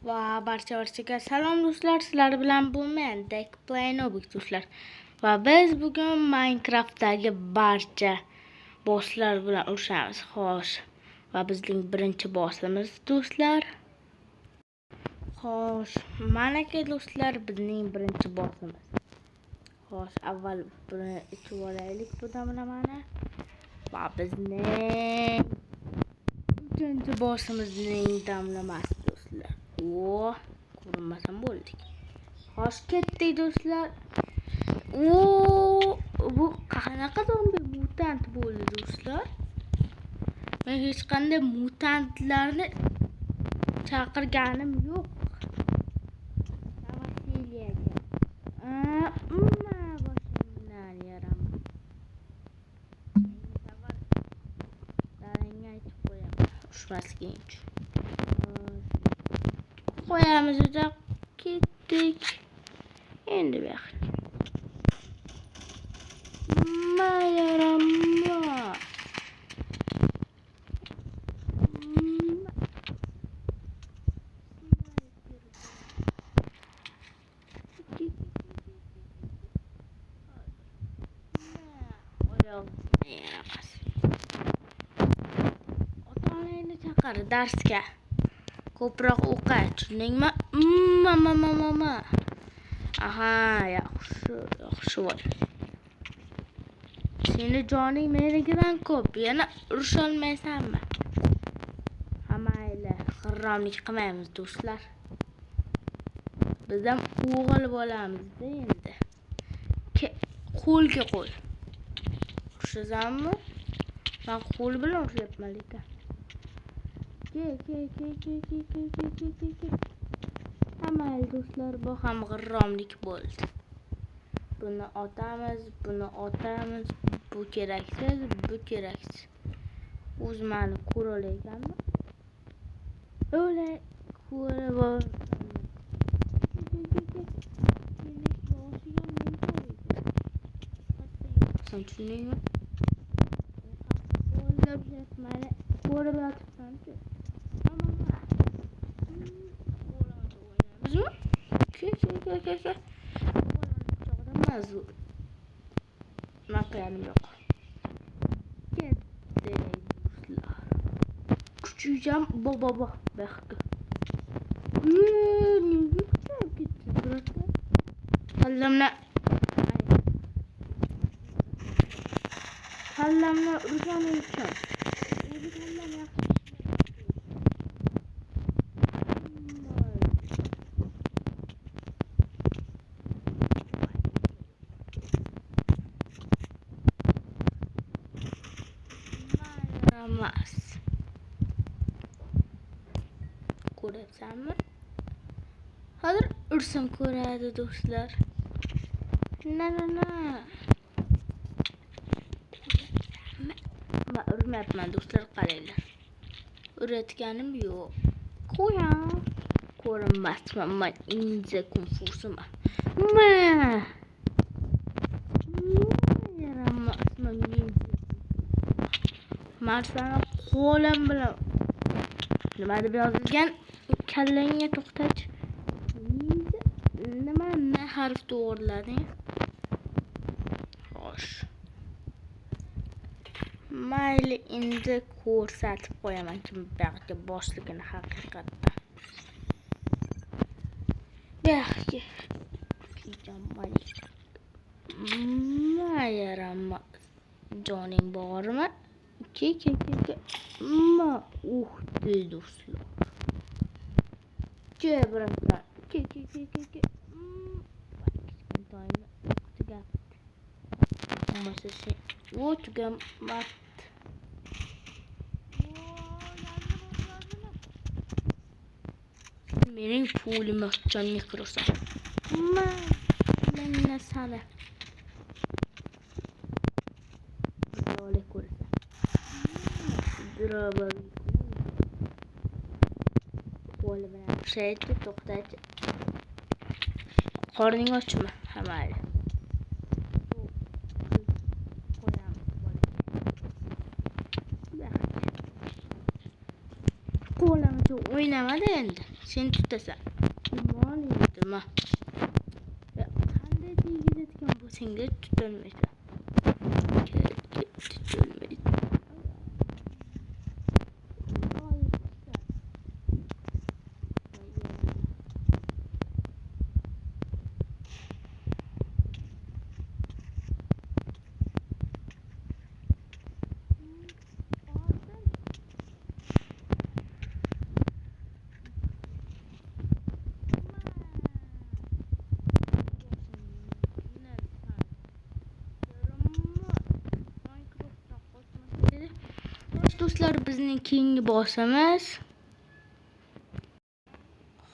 Va barchaga salom do'stlar, sizlar bilan bu men Dekplaynovic do'stlar. Va biz bugun Minecraftdagi barcha bosslar bilan urushamiz. Xo'sh, va bizning birinchi bossimiz do'stlar. Xo'sh, mana ke do'stlar bizning birinchi bossimiz. Xo'sh, avval buni ichib olaylik bu damlamani. Va bizning uchinchi bossimizning damlamasi do'stlar. O, ko'rinmasam bo'ldik. Xo'sh, ketdik do'stlar. O, bu qanaqa zombi mutant bo'ldi do'stlar? Men hech qanday mutantlarni chaqirganim yo'q. Tavsiyalaga. Boshimdan yaraman. Daringga aytib qo'yaman. Ushmasliging uchun. Qo'yamiz da ketdik. Endi bu yoqqa. Mayarama. Ota-onangni chaqir darsga. Ko'proq o'qi, tushundingmi? Mama. Aha, yaxshi bo'l. Seni joning menikidan ko'p. Yana urusha olmaysanmi? Mayli, g'irromlik qilmaymiz do'stlar. Biz ham o'g'il bo'lamiz-da endi. Qo'lga qo'l. Urushasanmi? Men qo'l bilan urushyapman lekin. Ke. Mayli do'stlar, bu ham g'irromlik bo'ldi. Buni otamiz. Bu keraksiz, bu keraksiz. O'zi meni ko'ra olaganmi? O'lay, ko'ra bor. Sen tushundingmi? O'ylab yotmani ko'rib yotibsan-ku. O'ynamizmi? Ke. Mazur. Maqayanim yo'q. Ketdik do'stlar. Kuchuyam bobo baxtga. Nega kuchayib ketdi suratda? Kallamni urganim uchun. O'zi kallam yaxshi. Mas. Ko'ryapsanmi? Hozir ursam ko'radi do'stlar. Na. Men urmayapman do'stlar, qaranglar. Urayotganim yo'q. Qo'yam. Ko'rinmasman, men inja konfusiman. Marsani qo'lim bilan nima deb yozilgan? Kallangga to'xtach. Nima harf to'g'rilading? Xo'sh. Mayli, endi ko'rsatib qo'yaman kim buyoqqa boshligini haqiqatdan. Buyoqqa Mayarama. Joning bormi? Ke. Do'stlar. Ke birazdan. Ke. Toyni tugab. Masasi. Tugamat. Mening pulim ochganni ko'rsan. Menga sala. O'le ko'rsan. Droba. Qo'li bilan shaytni to'xtatchi. Qorning ochma, mayli. Qo'limcha o'ynamadi endi. Sen tutasan. Yomon yedima. Qanday tegizayotgan bo'lsangda tutolmaysan. Tutolmaysan. Do'stlar, bizning keyingi bossimiz.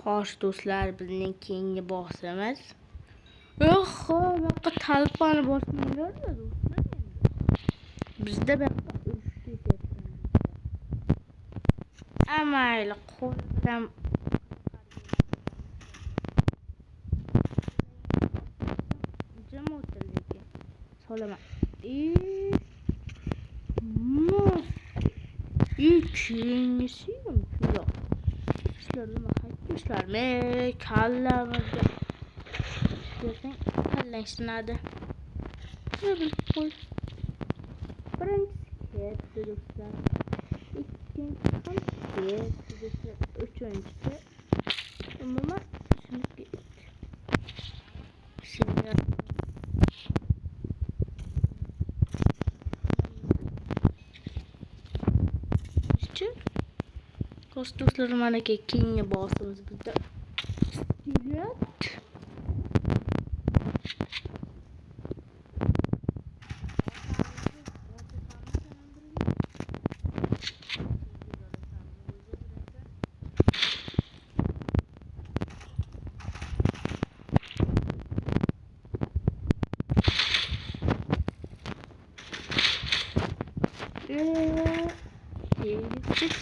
Xo'sh do'stlar, bizning keyingi bossimiz. Yo'q, buyoqqa talpani bosmanglar-da do'stlar endi. Bizda buyoqqa urush ketyapti. Amayli qo'l bilan jim o'tir lekin. Solaman. Keyingisi ham yo'q. Sizlar nima qaytdingizlarmi? Kallamizga. Sizlarning kallang sinadi. Qo'y. Birinchisi ketdi do'stlar. Ikkinchisi ham ketdi do'stlar. Uchinchisi umuman sinib ketdi. Do'stlar, mana keyingi bossimiz bizda. Skelet.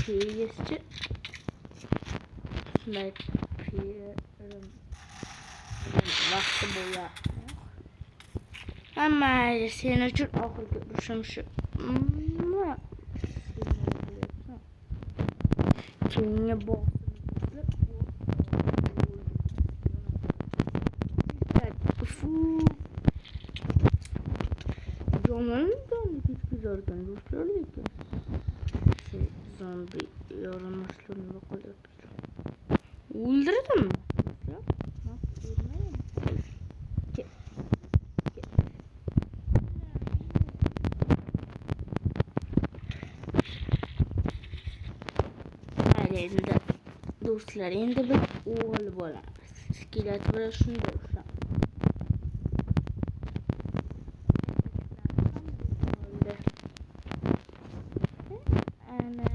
Tegizchi. Vaqti bo'lar. Amayli, sen uchun oxirgi urushim shu. Keyingi bossimiz. Yomondan ketkizarkan do'stlar lekin. Zombi yaramaslarni qo'yapti. O'ldirdim. Endi do'stlar, endi biz o'g'il bo'lamiz. Skelet bilan shunday ushlam. Ana.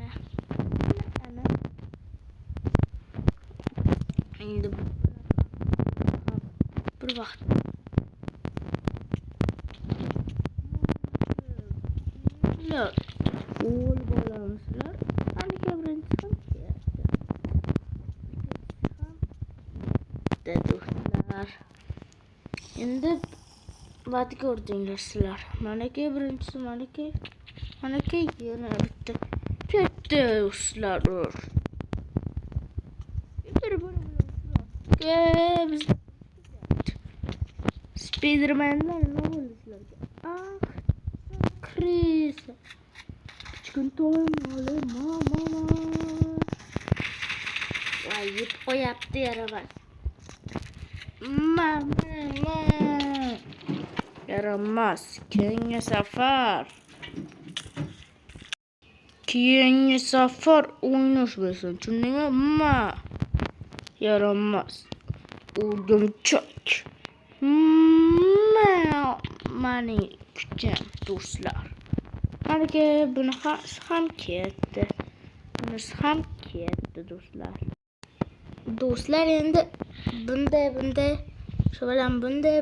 Endi bir vaqt o'g'il bo'lamizlar. Aniga birinchisi ham do'stlar. Endi vat ko'rdinglar sizlar. Manaki birinchisi, manaki yana bitta ketdi do'stlar. Biz Spiderman'dan nima bo'ldi sizlarga? Chris. Kichkintoy mama. Voy, yeb qo'yapti yaramas. Mama. Yaramas. Keyingi safar o'ynash bo'lsin. Tushundingmi? Yaramas. O'rgimchak. Mening kuchim do'stlar. Balki bunisi ham ketdi. Bunisi ham ketdi do'stlar. Do'stlar, endi bunday shu bilan bunday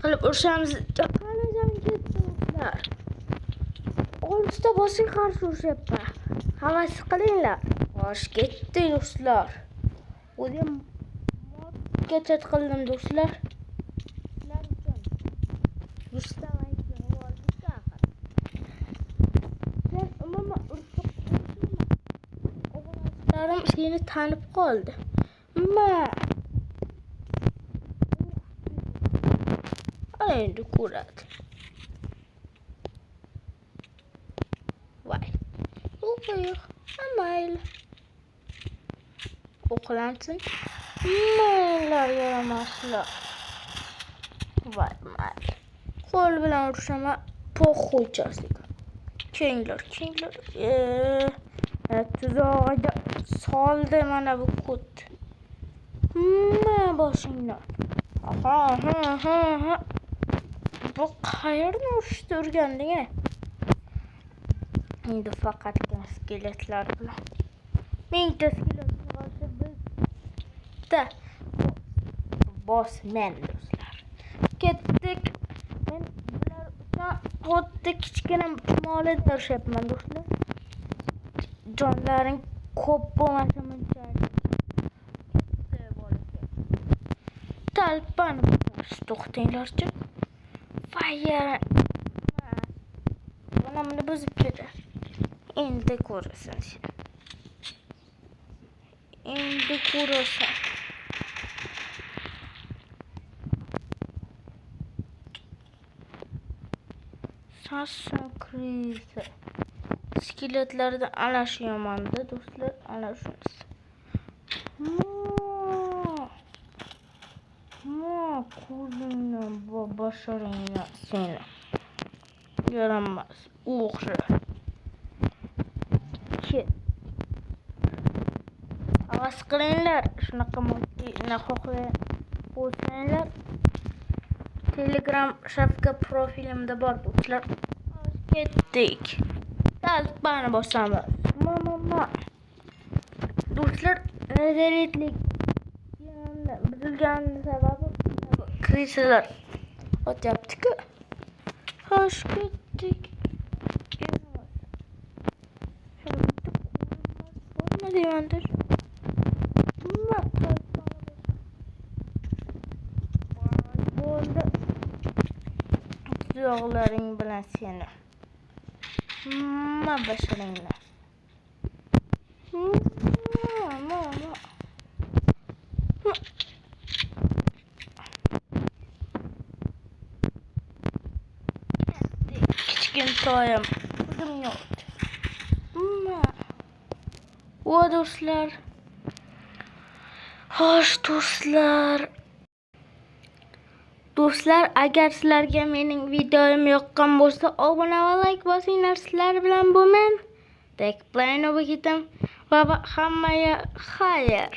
qilib urishamiz. Qanajon ketdi do'stlar. Oltita bosing qarshi urushyapman. Havas qilinglar. Xo'sh, ketdi do'stlar. O'zim modga qildim do'stlar. Sizlar uchun. Rustam aytgan o'g'illikka axir. Sen umuman urishib do'stlarim seni tanib qoldi. Endi ko'radi. Voy. Yo'q, mayli. O'qilansin. Maylar yaramaslar. Voy, mayli. Qo'l bilan urishaman. Po'xuychaslik. Kenglar. Tuzog'iga soldi mana bu kut. Boshingdan. Ha. Bu qayerdan urishdi urganding-a? Endi faqatgina skeletlar bilan. Mingta skeletni qarshi bizda bosman do'stlar. Ketdik. Men bular uchun xuddi kichkina chumolida urishyapman do'stlar. Jonlaring ko'p bo'lmasa munchalik. Talpani to'xtinglarchi. Fire. Mana buzib ketadi. Endi ko'rasan. Sasha krizi. Skeletlarda ana shu yomonda do'stlar, ana shunisi. Ko'zingdan basharingdan seni. Yaramas. O'xsha. Havas qilinglar. Shunaqa moddiy xohlayotganlar. Telegram shafka profilimda bor do'stlar. Ketdik. Talpani bosamiz. Do'stlar, nazaretlik buzilgani sababi krisalar o'tyapti-ku. Xo'sh, ketdik. Nima deymandir? Bo'ldi. Tuzoqlaring bilan seni. Basharinglar. Kichkintoyim. O'zim yo'q. Do'stlar. Xo'sh, do'stlar, agar sizlarga mening videoim yoqqan bo'lsa, obuna va like bosinglar. Sizlar bilan bo'men. Dekplayn o'qidim va hammaga xayr.